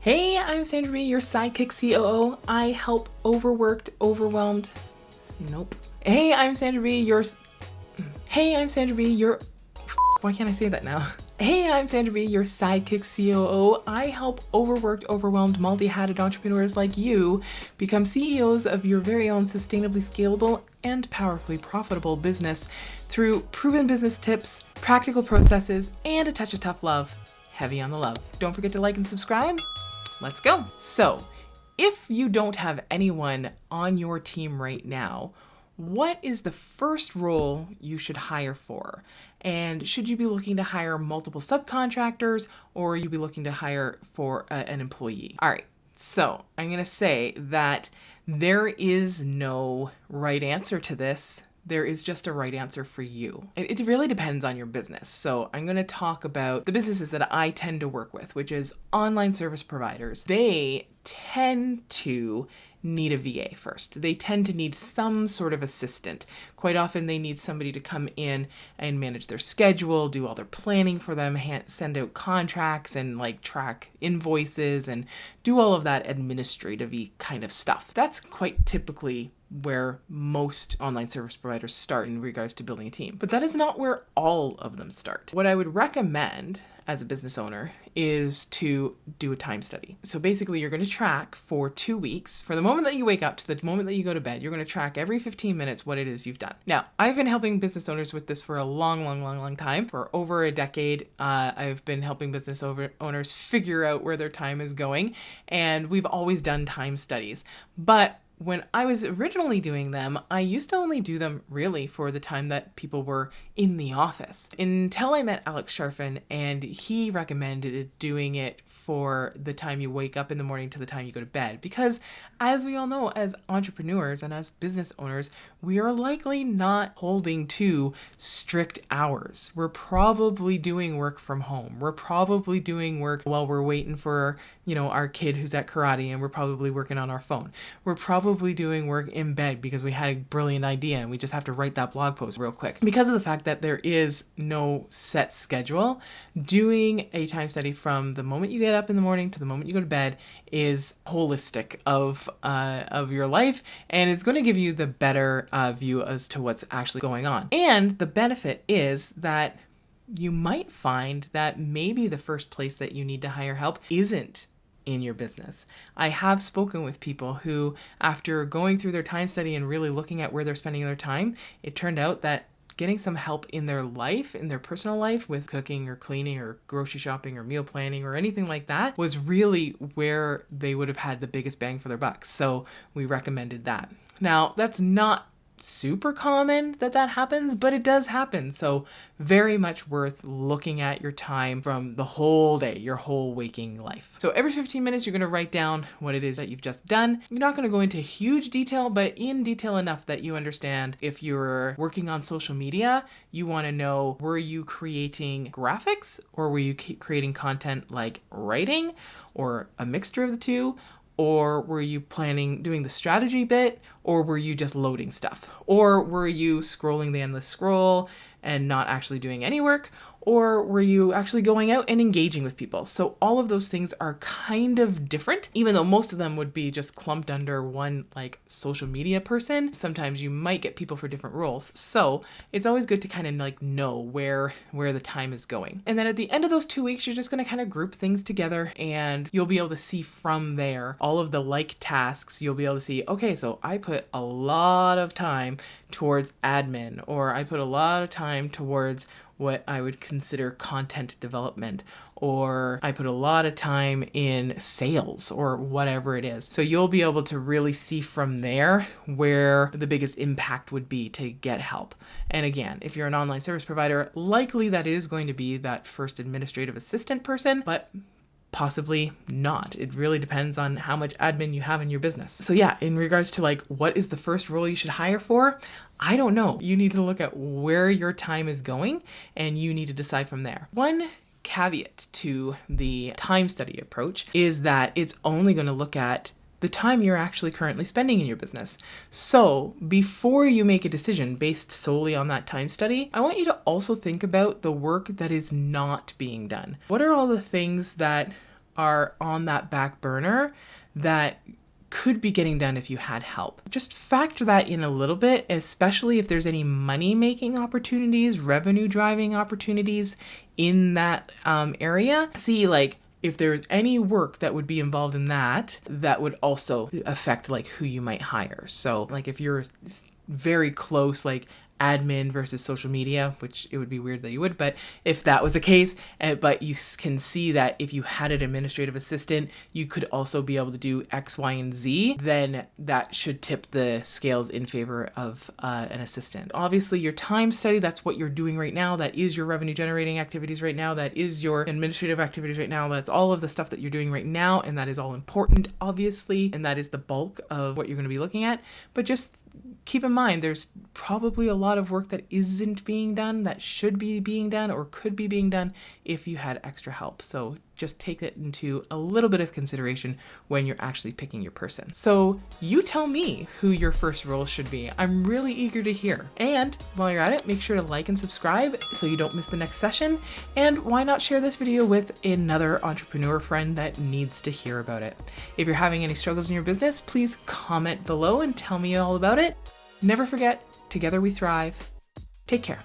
Hey, I'm Sandra B, your sidekick COO. I help overworked, overwhelmed. Nope. Hey, I'm Sandra B, your. Hey, I'm Sandra B, your. Why can't I say that now? Hey, I'm Sandra B, your sidekick COO. I help overworked, overwhelmed, multi-hatted entrepreneurs like you become CEOs of your very own sustainably scalable and powerfully profitable business through proven business tips, practical processes, and a touch of tough love. Heavy on the love. Don't forget to like and subscribe. Let's go. So, if you don't have anyone on your team right now, what is the first role you should hire for? And should you be looking to hire multiple subcontractors, or you be looking to hire for an employee? All right. So, I'm going to say that there is no right answer to this. There is just a right answer for you. It really depends on your business. So I'm going to talk about the businesses that I tend to work with, which is online service providers. They tend to need a VA first. They tend to need some sort of assistant. Quite often they need somebody to come in and manage their schedule, do all their planning for them, send out contracts and track invoices and do all of that administrative-y kind of stuff. That's quite typically where most online service providers start in regards to building a team. But that is not where all of them start. What I would recommend as a business owner is to do a time study. So basically you're going to track for 2 weeks, from the moment that you wake up to the moment that you go to bed, you're going to track every 15 minutes what it is you've done. Now, I've been helping business owners with this for a long time. For over a decade, I've been helping business owners figure out where their time is going, and we've always done time studies. But when I was originally doing them, I used to only do them really for the time that people were in the office. Until I met Alex Sharfin, and he recommended doing it for the time you wake up in the morning to the time you go to bed. Because as we all know, as entrepreneurs and as business owners, we are likely not holding to strict hours. We're probably doing work from home. We're probably doing work while we're waiting for, our kid who's at karate, and we're probably working on our phone. We're probably doing work in bed because we had a brilliant idea and we just have to write that blog post real quick. Because of the fact that there is no set schedule, doing a time study from the moment you get up in the morning to the moment you go to bed is holistic of your life, and it's going to give you the better view as to what's actually going on. And the benefit is that you might find that maybe the first place that you need to hire help isn't in your business. I have spoken with people who, after going through their time study and really looking at where they're spending their time, it turned out that getting some help in their life, in their personal life, with cooking or cleaning or grocery shopping or meal planning or anything like that, was really where they would have had the biggest bang for their buck. So we recommended that. Now, that's not super common that happens, but it does happen. So very much worth looking at your time from the whole day, your whole waking life. So every 15 minutes, you're going to write down what it is that you've just done. You're not going to go into huge detail, but in detail enough that you understand. If you're working on social media, you want to know, were you creating graphics, or were you creating content like writing, or a mixture of the two? Or were you doing the strategy bit, or were you just loading stuff? Or were you scrolling the endless scroll and not actually doing any work? Or were you actually going out and engaging with people? So all of those things are kind of different, even though most of them would be just clumped under one social media person. Sometimes you might get people for different roles. So it's always good to kind of know where the time is going. And then at the end of those 2 weeks, you're just going to kind of group things together, and you'll be able to see from there all of the tasks. You'll be able to see, okay, so I put a lot of time towards admin, or I put a lot of time towards what I would consider content development, or I put a lot of time in sales, or whatever it is. So you'll be able to really see from there where the biggest impact would be to get help. And again, if you're an online service provider, likely that is going to be that first administrative assistant person, but possibly not. It really depends on how much admin you have in your business. So yeah, in regards to what is the first role you should hire for, I don't know. You need to look at where your time is going, and you need to decide from there. One caveat to the time study approach is that it's only going to look at the time you're actually currently spending in your business. So before you make a decision based solely on that time study, I want you to also think about the work that is not being done. What are all the things that are on that back burner that could be getting done if you had help. Just factor that in a little bit, especially if there's any money-making opportunities, revenue-driving opportunities in that area. See, like, if there's any work that would be involved in that, that would also affect like who you might hire. So like if you're very close, like admin versus social media, which it would be weird that you would, but if that was the case, but you can see that if you had an administrative assistant, you could also be able to do X, Y, and Z, then that should tip the scales in favor of an assistant. Obviously your time study, that's what you're doing right now. That is your revenue generating activities right now. That is your administrative activities right now. That's all of the stuff that you're doing right now. And that is all important, obviously. And that is the bulk of what you're going to be looking at. But just keep in mind, there's probably a lot of work that isn't being done that should be being done or could be being done if you had extra help. So just take it into a little bit of consideration when you're actually picking your person. So you tell me who your first role should be. I'm really eager to hear. And while you're at it, make sure to like and subscribe so you don't miss the next session. And why not share this video with another entrepreneur friend that needs to hear about it? If you're having any struggles in your business, please comment below and tell me all about it. Never forget, together we thrive. Take care.